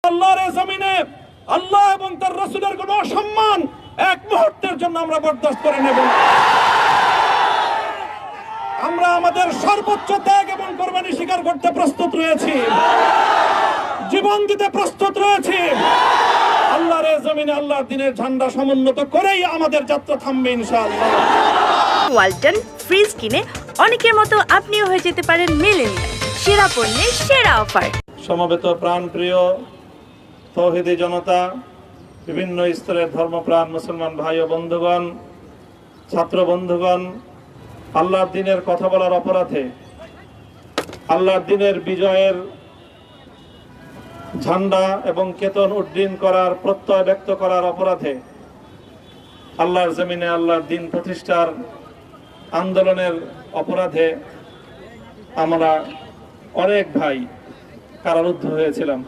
আল্লাহর জমিনে আল্লাহ এবং তার রাসূলের কোনো অসম্মান এক মুহূর্তের জন্য আমরা বরদাস্ত করে নেব না। আমরা আমাদের সর্বোচ্চ ত্যাগ এবং কোরবানি স্বীকার করতে প্রস্তুত রয়েছি, জীবন দিতে প্রস্তুত রয়েছি। আল্লাহর জমিনে আল্লাহর দ্বীনের ঝান্ডা সমুন্নত করেই আমাদের যাত্রা থামবে ইনশাআল্লাহ। ওয়ালটন ফ্রিজ কিনে অনেকের মতো আপনিও হয়ে যেতে পারেন মিলেনিয়াল, সেরা পণ্যের সেরা অফার। সমবেত প্রাণপ্রিয় তৌহিদি জনতা, বিভিন্ন স্তরের ধর্মপ্রাণ মুসলমান ভাই ও বন্ধুগণ, ছাত্র বন্ধুগণ, আল্লাহর দ্বীনের কথা বলার অপরাধে, আল্লাহর দ্বীনের বিজয়ের ঝান্ডা এবং কেতন উড্ডীন করার প্রত্যয় ব্যক্ত করার অপরাধে, আল্লাহর জমিনে আল্লাহর দ্বীন প্রতিষ্ঠার আন্দোলনের অপরাধে আমরা অনেক ভাই কারারুদ্ধ হয়েছিলাম।